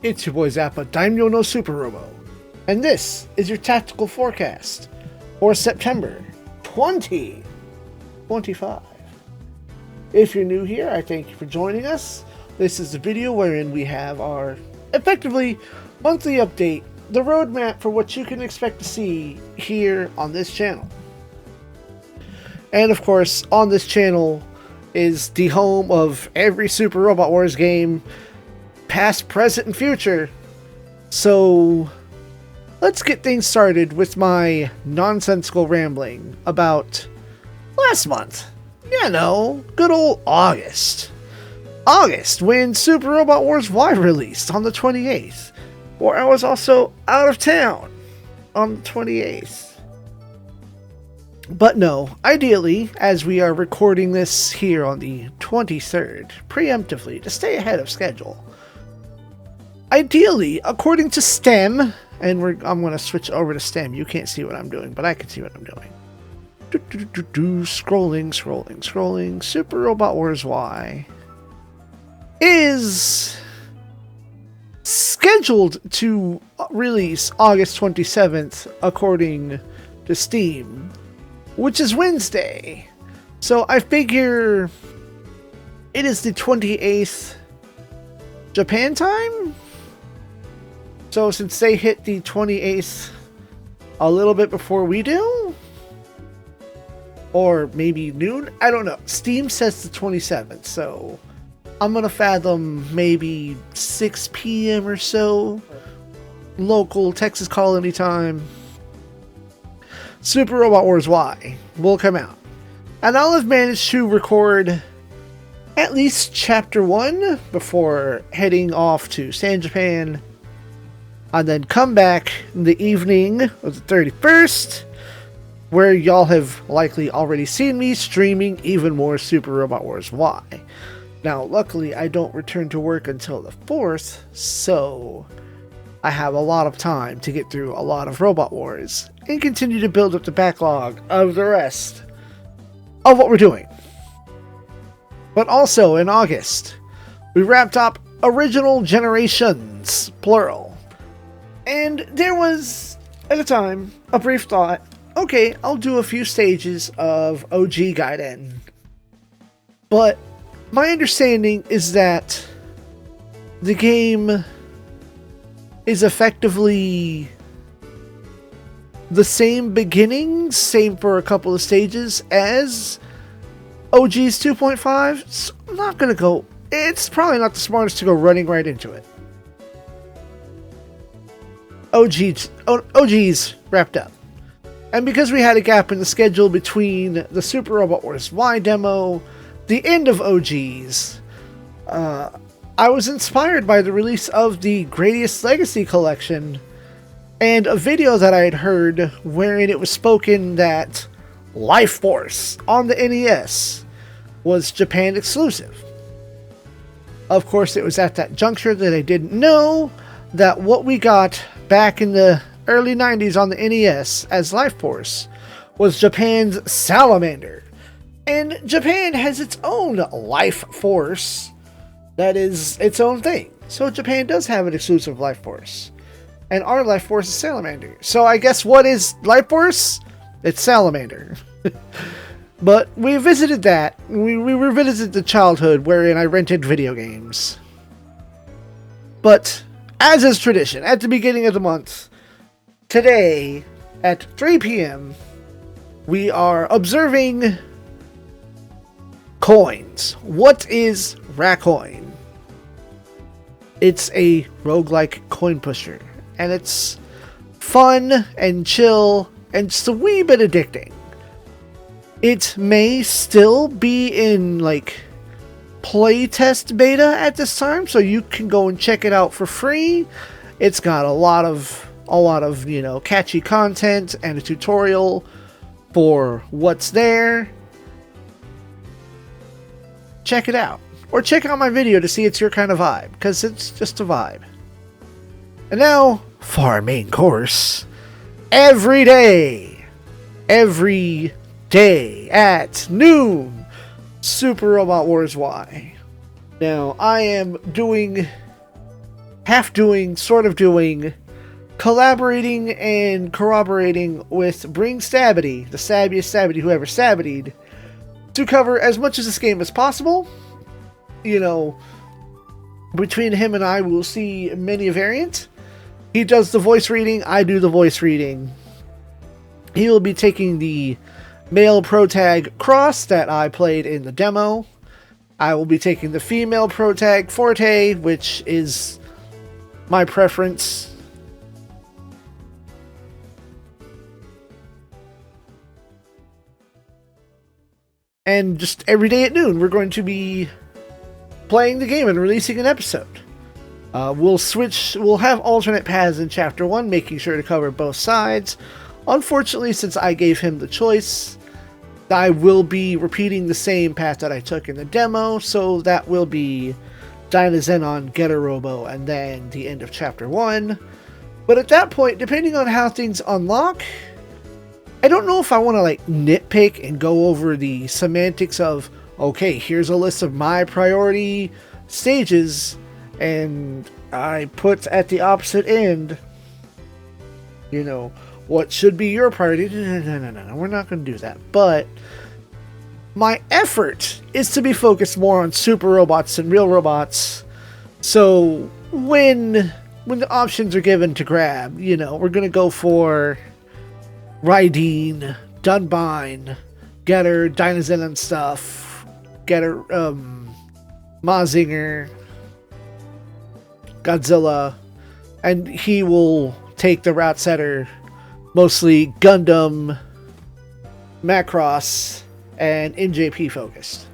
It's your boy Zappa, Daimyo no Super Robo, and this is your tactical forecast for September 2025. If you're new here, I thank you for joining us. This is the video wherein we have our, effectively, monthly update, the roadmap for what you can expect to see here on this channel. And of course, on this channel is the home of every Super Robot Wars game, past, present, and future. So let's get things started with my nonsensical rambling about last month. You know, good old August. August, when Super Robot Wars Y released on the 28th. Or I was also out of town on the 28th. But no, ideally, as we are recording this here on the 23rd, preemptively, to stay ahead of schedule, ideally, according to STEM, and I'm going to switch over to STEM. You can't see what I'm doing, but I can see what I'm doing. Scrolling. Super Robot Wars Y is scheduled to release August 27th, according to Steam, which is Wednesday. So I figure it is the 28th Japan time? So since they hit the 28th a little bit before we do, or maybe noon, I don't know. Steam says the 27th, so I'm gonna fathom maybe 6 p.m. or so, local Texas Colony time. Super Robot Wars Y will come out, and I'll have managed to record at least Chapter 1 before heading off to San Japan, and then come back in the evening of the 31st, where y'all have likely already seen me streaming even more Super Robot Wars Y. Now, luckily, I don't return to work until the 4th, so I have a lot of time to get through a lot of Robot Wars and continue to build up the backlog of the rest of what we're doing. But also in August, we wrapped up Original Generations, plural. And there was, at the time, a brief thought, okay, I'll do a few stages of OG Gaiden. But my understanding is that the game is effectively the same beginnings, same for a couple of stages as OG's 2.5. So I'm not going to go, it's probably not the smartest to go running right into it. OG's wrapped up. And because we had a gap in the schedule between the Super Robot Wars Y demo, the end of OG's, I was inspired by the release of the Gradius Legacy Collection and a video that I had heard wherein it was spoken that Life Force on the NES was Japan exclusive. Of course, it was at that juncture that I didn't know that what we got back in the early 90s on the NES as Life Force was Japan's Salamander. And Japan has its own Life Force that is its own thing. So Japan does have an exclusive Life Force. And our Life Force is Salamander. So I guess what is Life Force? It's Salamander. But we visited that. We revisited the childhood wherein I rented video games. But as is tradition, at the beginning of the month, today at 3 p.m., we are observing coins. What is Racoin? It's a roguelike coin pusher, and it's fun and chill and just a wee bit addicting. It may still be in like playtest beta at this time, so you can go and check it out for free. It's got a lot of catchy content and a tutorial for what's there. Check it out. Or check out my video to see it's your kind of vibe, because it's just a vibe. And now, for our main course. Every day at noon, Super Robot Wars Y. Now, I am doing half doing, sort of doing, collaborating and corroborating with Bring Stabity, the sabbiest Stabity who ever Stabbity'd, to cover as much of this game as possible. You know, between him and I, we'll see many a variant. He does the voice reading, I do the voice reading. He will be taking the male protag Cross that I played in the demo. I will be taking the female protag Forte, which is my preference. And just every day at noon, we're going to be playing the game and releasing an episode. We'll have alternate paths in Chapter 1, making sure to cover both sides. Unfortunately, since I gave him the choice, I will be repeating the same path that I took in the demo, so that will be Dynazenon, Getter Robo, and then the end of Chapter 1. But at that point, depending on how things unlock, I don't know if I want to like nitpick and go over the semantics of, okay, here's a list of my priority stages, and I put at the opposite end, you know, what should be your priority. No, we're not going to do that. But my effort is to be focused more on super robots and real robots. So when the options are given to grab, you know, we're going to go for Raideen, Dunbine, Getter, Dynazenon stuff, Getter, Mazinger, Godzilla, and he will take the route setter, mostly Gundam, Macross, and NJP focused.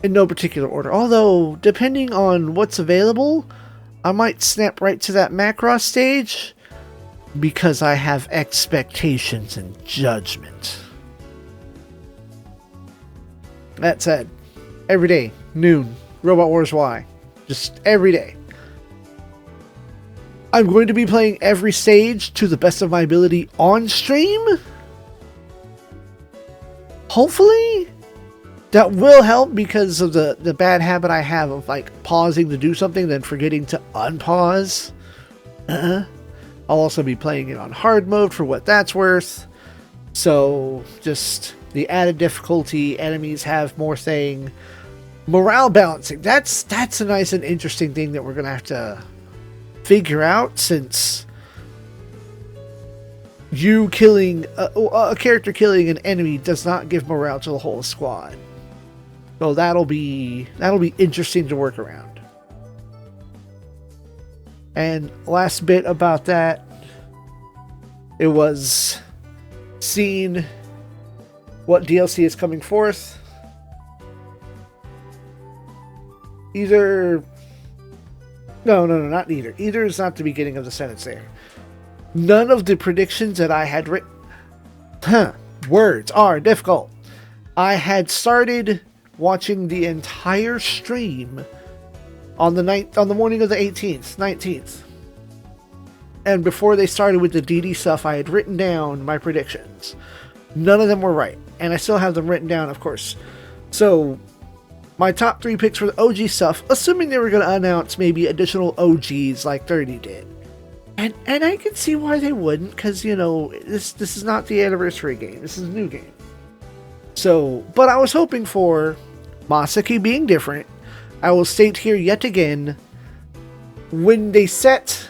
In no particular order. Although, depending on what's available, I might snap right to that Macross stage, because I have expectations and judgment. That said, every day, noon, Robot Wars Y. Just every day. I'm going to be playing every stage to the best of my ability on stream. Hopefully, that will help because of the bad habit I have of like pausing to do something, then forgetting to unpause. I'll also be playing it on hard mode for what that's worth. So, just the added difficulty, enemies have more thing. Morale balancing, that's a nice and interesting thing that we're going to have to figure out, since you killing a character killing an enemy does not give morale to the whole squad. So that'll be interesting to work around. And last bit about that, it was seeing what DLC is coming forth. No, not either. Either is not the beginning of the sentence there. None of the predictions that I had written... Words are difficult. I had started watching the entire stream on the morning of the 19th. And before they started with the DD stuff, I had written down my predictions. None of them were right. And I still have them written down, of course. So, my top 3 picks for the OG stuff, assuming they were going to announce maybe additional OGs like 30 did. And I can see why they wouldn't, because, you know, this is not the anniversary game. This is a new game. So, but I was hoping for Masaki being different. I will state here yet again, when they set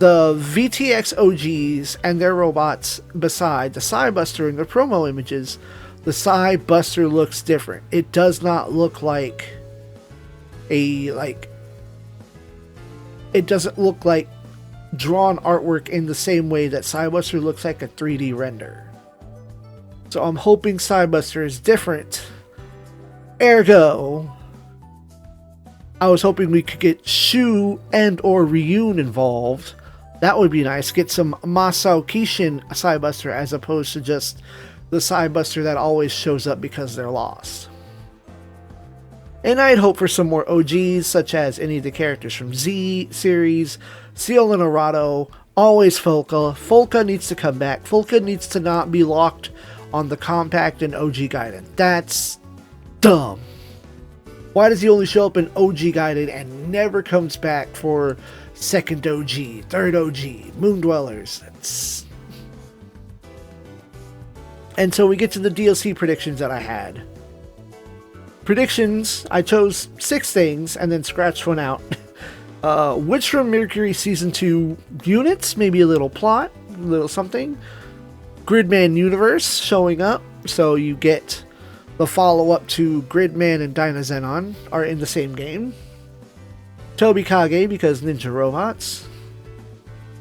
the VTX OGs and their robots beside the Psybuster in the promo images, the Psybuster looks different. It does not look like it doesn't look like drawn artwork in the same way that Psybuster looks like a 3D render. So I'm hoping Psybuster is different. Ergo, I was hoping we could get Shu and or Ryun involved. That would be nice. Get some Masao Kishin Psybuster as opposed to just the Psybuster that always shows up because they're lost. And I'd hope for some more OGs, such as any of the characters from Z series, Seal and Arado, always Folka. Folka needs to come back. Folka needs to not be locked on the Compact and OG Gaiden. That's dumb. Why does he only show up in OG Guided and never comes back for second OG, third OG, Moon Dwellers? And so we get to the DLC predictions that I had. Predictions, I chose 6 things and then scratched one out. Witch from Mercury Season 2 units, maybe a little plot, a little something. Gridman Universe showing up, so you get the follow-up to Gridman and Dynazenon are in the same game. Toby Kage, because ninja robots.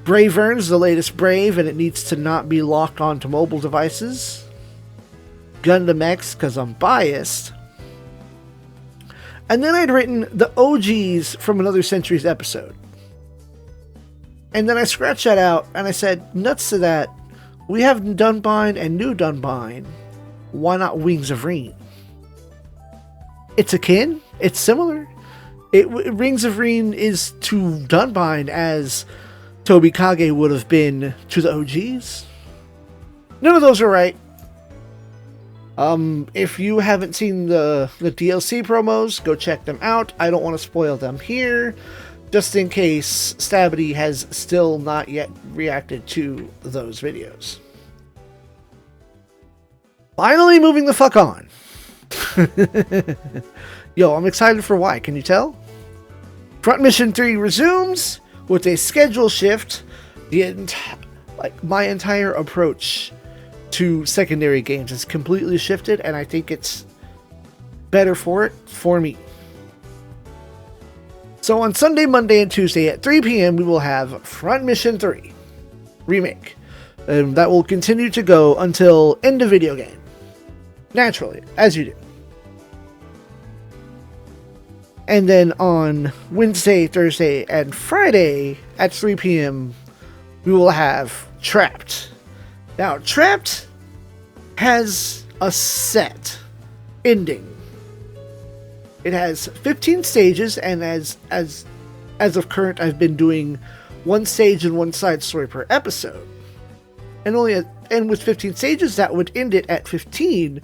Bravern's the latest Brave, and it needs to not be locked onto mobile devices. Gundam X, because I'm biased. And then I'd written the OGs from Another Century's episode. And then I scratched that out, and I said, nuts to that. We have Dunbine and New Dunbine. Why not Wings of Reen? It's akin. It's similar. Rings of Reen is to Dunbine as Toby Kage would have been to the OGs. None of those are right. If you haven't seen the DLC promos, go check them out. I don't want to spoil them here, just in case Stabity has still not yet reacted to those videos. Finally moving the fuck on. Yo, I'm excited for why, can you tell? Front Mission 3 resumes with a schedule shift. My entire approach to secondary games has completely shifted, and I think it's better for it for me. So on Sunday, Monday, and Tuesday at 3 p.m. we will have Front Mission 3 Remake. And that will continue to go until end of video game. Naturally, as you do. And then on Wednesday, Thursday, and Friday at 3 p.m. we will have Trapped. Now, Trapped has a set ending. It has 15 stages, and as of current, I've been doing 1 stage and 1 side story per episode. And with 15 stages, that would end it at 15.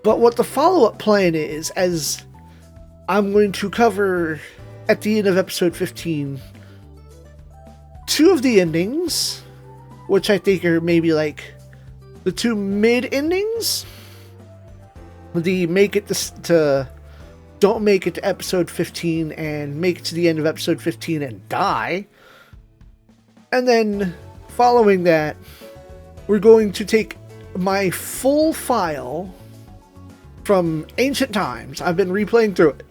But what the follow-up plan is, as I'm going to cover at the end of episode 15, 2 of the endings, which I think are maybe like the 2 mid endings. The don't make it to episode 15 and make it to the end of episode 15 and die. And then following that, we're going to take my full file from ancient times. I've been replaying through it.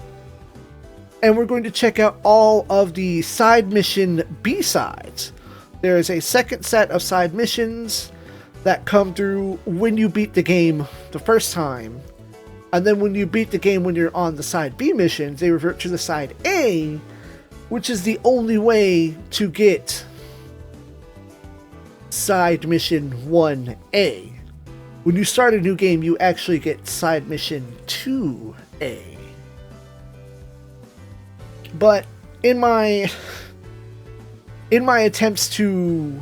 And we're going to check out all of the side mission B-sides. There is a second set of side missions that come through when you beat the game the first time. And then when you beat the game when you're on the side B missions, they revert to the side A, which is the only way to get side mission 1A. When you start a new game, you actually get side mission 2A. But in my attempts to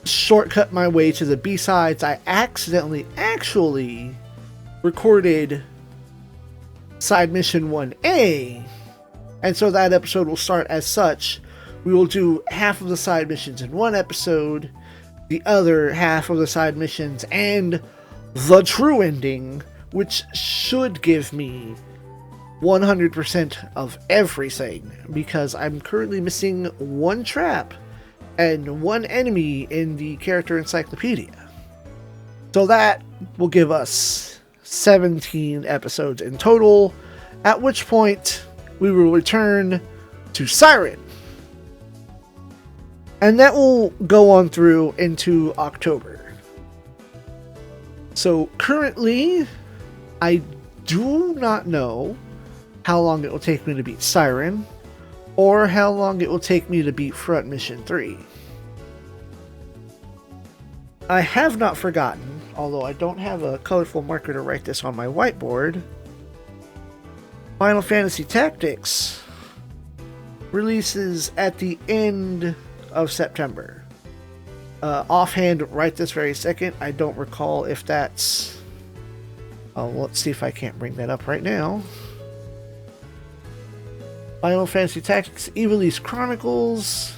shortcut my way to the B-sides, I accidentally actually recorded side mission 1A, and so that episode will start as such. We will do half of the side missions in one episode, the other half of the side missions, and the true ending, which should give me 100% of everything, because I'm currently missing 1 trap and 1 enemy in the character encyclopedia. So that will give us 17 episodes in total, at which point we will return to Siren. And that will go on through into October. So currently, I do not know how long it will take me to beat Siren, or how long it will take me to beat Front Mission 3. I have not forgotten, although I don't have a colorful marker to write this on my whiteboard, Final Fantasy Tactics releases at the end of September. Offhand, right this very second, I don't recall if that's... let's see if I can't bring that up right now. Final Fantasy Tactics Ivalice Chronicles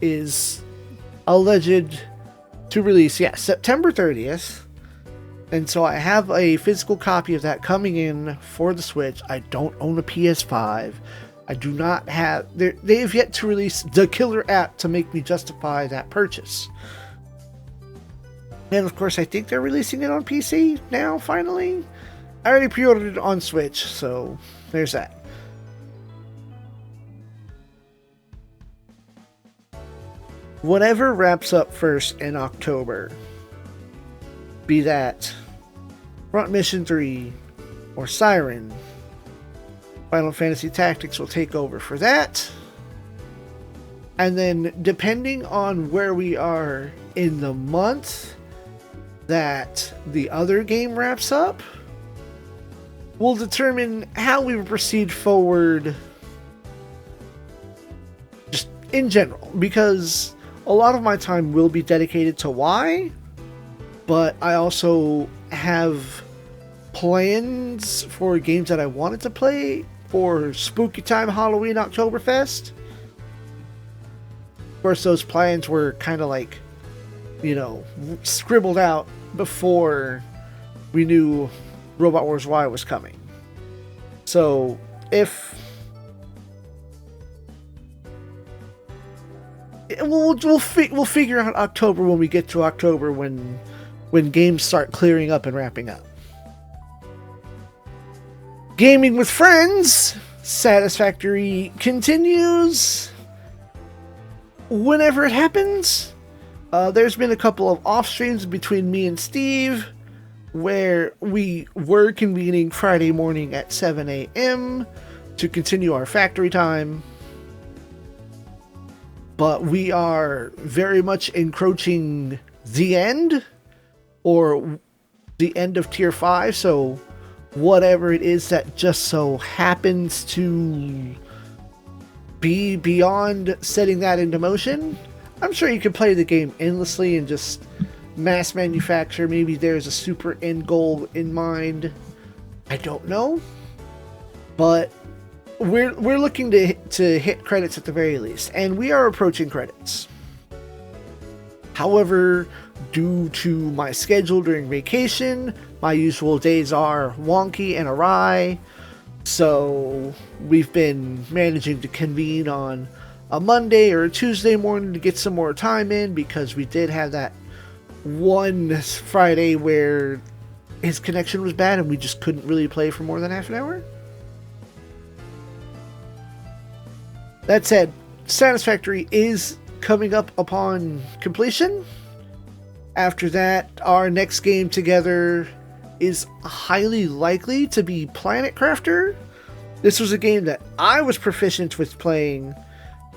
is alleged to release, September 30th. And so I have a physical copy of that coming in for the Switch. I don't own a PS5. I do not have... They have yet to release the killer app to make me justify that purchase. And of course, I think they're releasing it on PC now, finally. I already pre-ordered it on Switch, so there's that. Whatever wraps up first in October, be that Front Mission 3 or Siren, Final Fantasy Tactics will take over for that. And then, depending on where we are in the month that the other game wraps up, will determine how we proceed forward just in general. Because a lot of my time will be dedicated to Y, but I also have plans for games that I wanted to play for Spooky Time Halloween Oktoberfest. Of course, those plans were kind of like, scribbled out before we knew Robot Wars Y was coming. So, we'll figure out October when we get to October, when games start clearing up and wrapping up. Gaming with Friends Satisfactory continues whenever it happens. There's been a couple of off streams between me and Steve where we were convening Friday morning at 7 a.m. to continue our factory time. But we are very much encroaching the end, or the end of Tier 5, so whatever it is that just so happens to be beyond setting that into motion, I'm sure you can play the game endlessly and just mass manufacture. Maybe there's a super end goal in mind. I don't know. But we're looking to hit credits at the very least, and we are approaching credits. However, due to my schedule during vacation, my usual days are wonky and awry, so we've been managing to convene on a Monday or a Tuesday morning to get some more time in, because we did have that one Friday where his connection was bad and we just couldn't really play for more than half an hour. That said, Satisfactory is coming up upon completion. After that, our next game together is highly likely to be Planet Crafter. This was a game that I was proficient with playing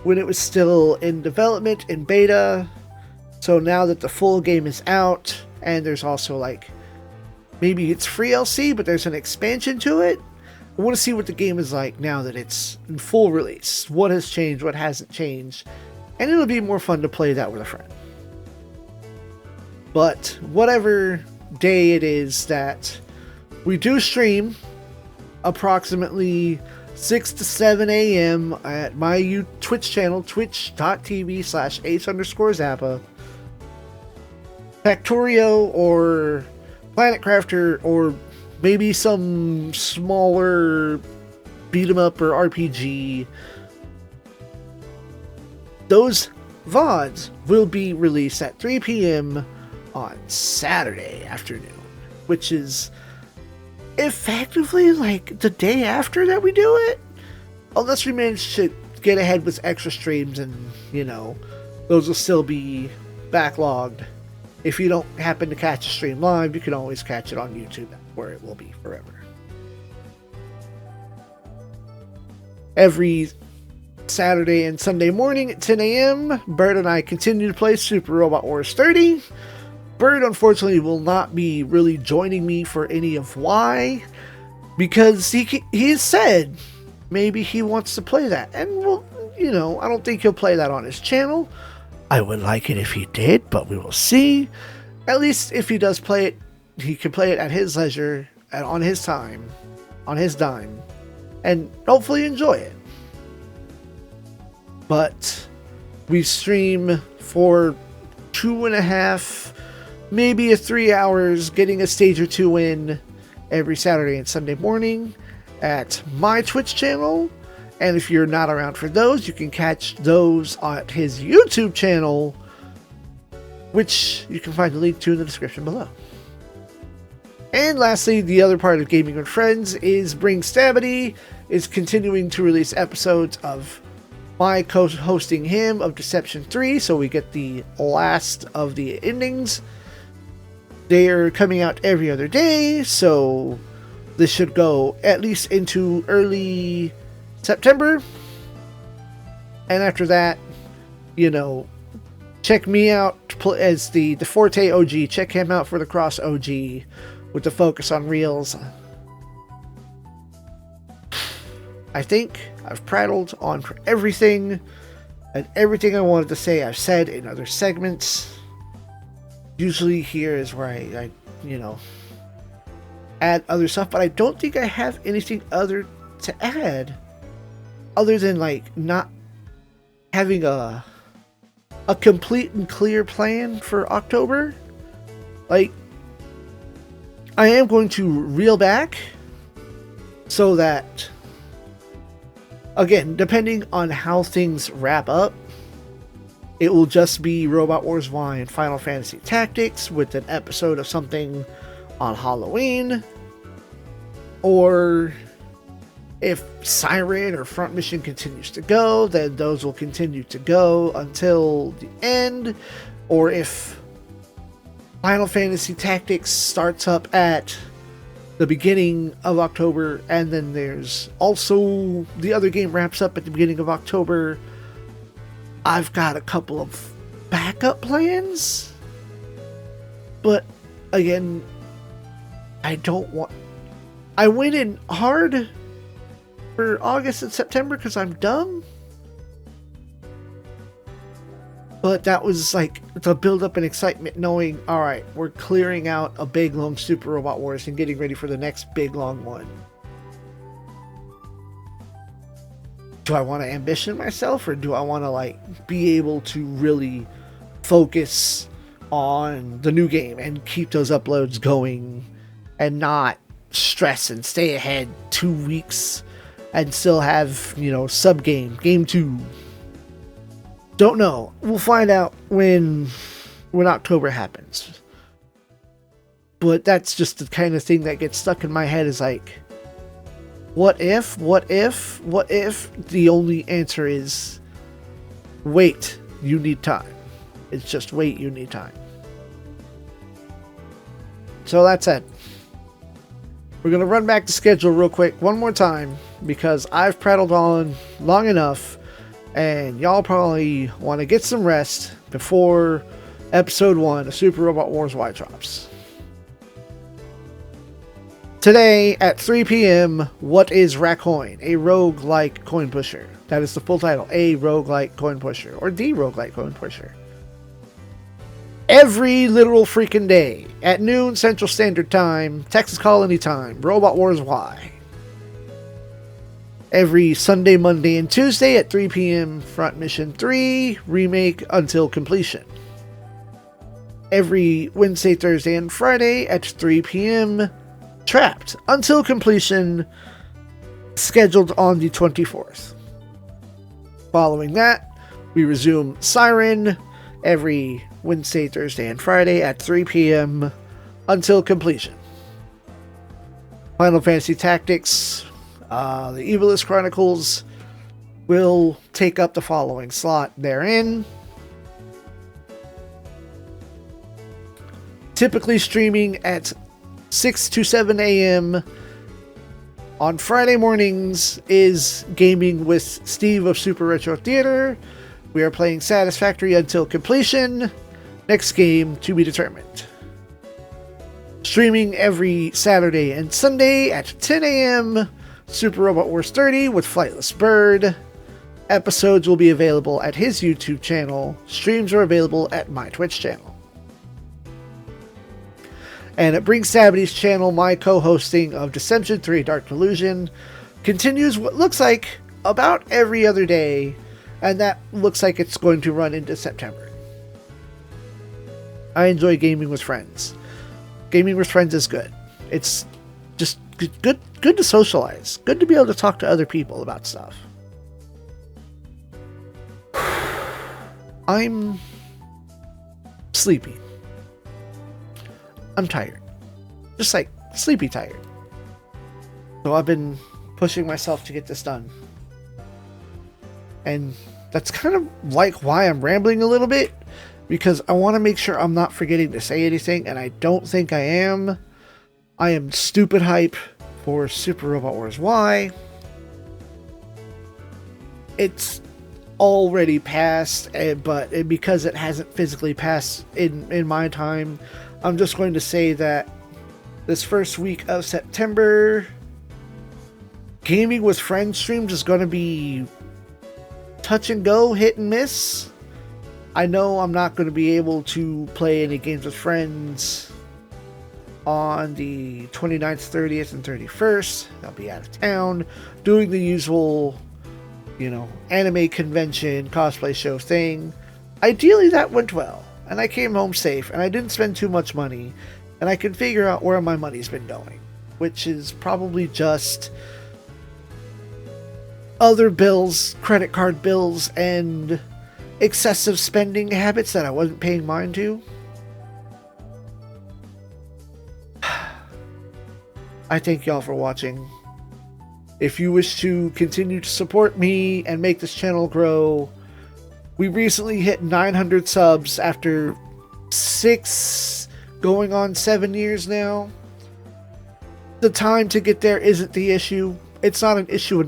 when it was still in development, in beta. So now that the full game is out, and there's also maybe it's free LC, but there's an expansion to it, I want to see what the game is like now that it's in full release. What has changed, what hasn't changed, and it'll be more fun to play that with a friend. But whatever day it is that we do stream, approximately 6 to 7 a.m. at my Twitch channel, twitch.tv/ace_zappa. Factorio or Planet Crafter, or maybe some smaller beat 'em up or RPG. Those VODs will be released at 3 p.m. on Saturday afternoon, which is effectively the day after that we do it, unless we manage to get ahead with extra streams, and those will still be backlogged. If you don't happen to catch a stream live, you can always catch it on YouTube, where it will be forever. Every Saturday and Sunday morning at 10 a.m., Bird and I continue to play Super Robot Wars 30. Bird, unfortunately, will not be really joining me for any of Y, because he has said maybe he wants to play that. And, I don't think he'll play that on his channel. I would like it if he did, but we will see. At least if he does play it, he can play it at his leisure and on his time, on his dime, and hopefully enjoy it. But we stream for 2.5, maybe 3 hours, getting a stage or two in every Saturday and Sunday morning at my Twitch channel. And if you're not around for those, you can catch those at his YouTube channel, which you can find the link to in the description below. And lastly, the other part of Gaming with Friends is Bring Stabity is continuing to release episodes of my co-hosting him of Deception 3, so we get the last of the endings. They are coming out every other day, so this should go at least into early September. And after that, check me out as the Forte OG. Check him out for the Cross OG with the focus on reels. I think I've prattled on for everything, and everything I wanted to say I've said in other segments. Usually here is where I add other stuff, but I don't think I have anything other to add other than not having a complete and clear plan for October. I am going to reel back so that, again, depending on how things wrap up, it will just be Robot Wars Y and Final Fantasy Tactics with an episode of something on Halloween. Or if Siren or Front Mission continues to go, then those will continue to go until the end. Or if Final Fantasy Tactics starts up at the beginning of October, and then there's also the other game wraps up at the beginning of October, I've got a couple of backup plans. But again, I went in hard for August and September because I'm dumb. But that was to build up an excitement, knowing, alright, we're clearing out a big long Super Robot Wars and getting ready for the next big long one. Do I want to ambition myself, or do I want to be able to really focus on the new game and keep those uploads going and not stress and stay ahead 2 weeks and still have, sub game 2? Don't know. We'll find out when October happens. But that's just the kind of thing that gets stuck in my head, is what if the only answer is wait, you need time. It's just wait, you need time. So that's it. We're going to run back the schedule real quick one more time, because I've prattled on long enough, and y'all probably want to get some rest before episode 1 of Super Robot Wars Y drops. Today at 3 p.m, what is Racoin? A roguelike coin pusher. That is the full title. A roguelike coin pusher. Or the roguelike coin pusher. Every literal freaking day at noon Central Standard Time, Texas Colony Time, Robot Wars Y. Every Sunday, Monday, and Tuesday at 3 p.m, Front Mission 3, Remake until completion. Every Wednesday, Thursday, and Friday at 3 p.m, Trapped until completion, scheduled on the 24th. Following that, we resume Siren every Wednesday, Thursday, and Friday at 3 p.m. until completion. Final Fantasy Tactics, the Evilist Chronicles, will take up the following slot therein. Typically streaming at 6 to 7 a.m. on Friday mornings is Gaming with Steve of Super Retro Theater. We are playing Satisfactory until completion. Next game to be determined. Streaming every Saturday and Sunday at 10 a.m. Super Robot Wars 30 with Flightless Bird. Episodes will be available at his YouTube channel. Streams are available at my Twitch channel. And at Bring Sabity's channel, my co-hosting of Deception 3 Dark Delusion continues what looks like about every other day, and that looks like it's going to run into September. I enjoy gaming with friends. Gaming with friends is good. It's just good to socialize. Good to be able to talk to other people about stuff. I'm sleepy. I'm tired. Just like sleepy tired. So I've been pushing myself to get this done. And that's kind of like why I'm rambling a little bit, because I want to make sure I'm not forgetting to say anything, and I don't think I am. I am stupid hype for Super Robot Wars Y. It's already passed, but because it hasn't physically passed in my time, I'm just going to say that this first week of September, Gaming with Friends streams is going to be touch and go, hit and miss. I know I'm not going to be able to play any games with friends on the 29th, 30th, and 31st. I'll be out of town doing the usual, anime convention, cosplay show thing. Ideally, that went well, and I came home safe, and I didn't spend too much money, and I can figure out where my money's been going, which is probably just other bills, credit card bills, and excessive spending habits that I wasn't paying mind to. I thank y'all for watching. If you wish to continue to support me and make this channel grow, we recently hit 900 subs after 6 going on 7 years now. The time to get there isn't the issue. It's not an issue at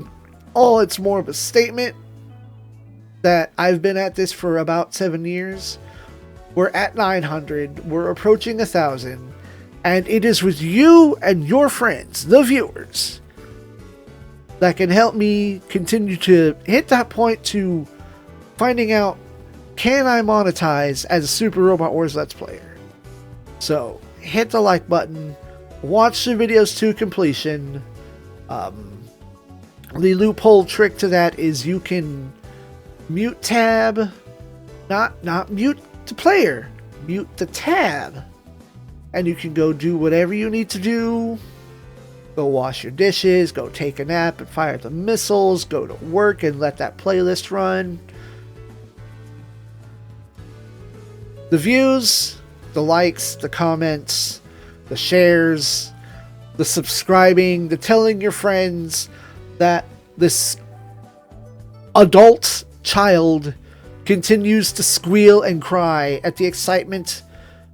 all. It's more of a statement that I've been at this for about 7 years. We're at 900. We're approaching 1,000. And it is with you and your friends, the viewers, that can help me continue to hit that point to finding out, can I monetize as a Super Robot Wars Let's Player? So, hit the like button, watch the videos to completion. The loophole trick to that is you can mute tab, not mute the player, mute the tab, and you can go do whatever you need to do. Go wash your dishes, go take a nap and fire the missiles, go to work and let that playlist run. The views, the likes, the comments, the shares, the subscribing, the telling your friends that this adult child continues to squeal and cry at the excitement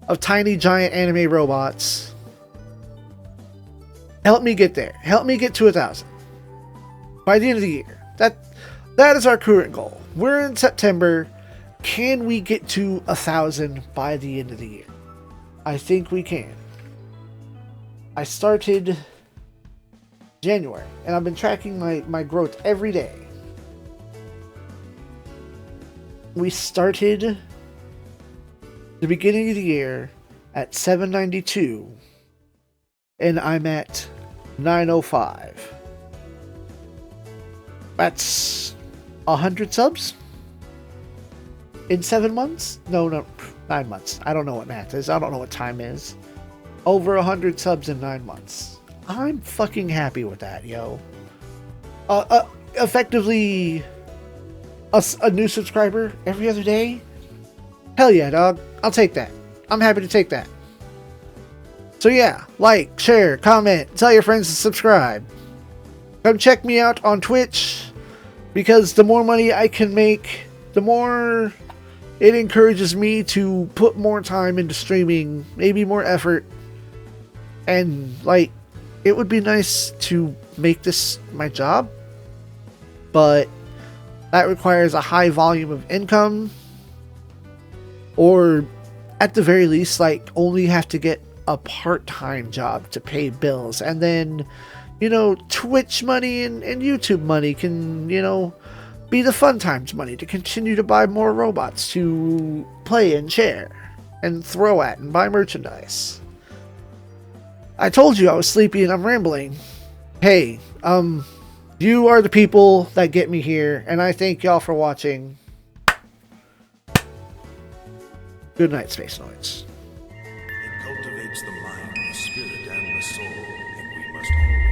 of tiny giant anime robots. Help me get there. Help me get to 1,000 by the end of the year. That is our current goal. We're in September. Can we get to 1,000 by the end of the year? I think we can. I started January, and I've been tracking my growth every day. We started the beginning of the year at 792, and I'm at 905. That's 100 subs in 7 months? No, 9 months. I don't know what math is. I don't know what time is. Over 100 subs in 9 months. I'm fucking happy with that, yo. Effectively a new subscriber every other day? Hell yeah, dog. I'll take that. I'm happy to take that. So yeah, like, share, comment, tell your friends to subscribe. Come check me out on Twitch, because the more money I can make, the more it encourages me to put more time into streaming, maybe more effort. And like, it would be nice to make this my job, but that requires a high volume of income, or at the very least, like, only have to get a part-time job to pay bills. And then, Twitch money and YouTube money can, be the fun times money to continue to buy more robots to play and share and throw at and buy merchandise. I told you I was sleepy and I'm rambling. Hey, do You are the people that get me here, and I thank y'all for watching. Good night, Space Noids. It cultivates the mind, the spirit, and the soul, and we must always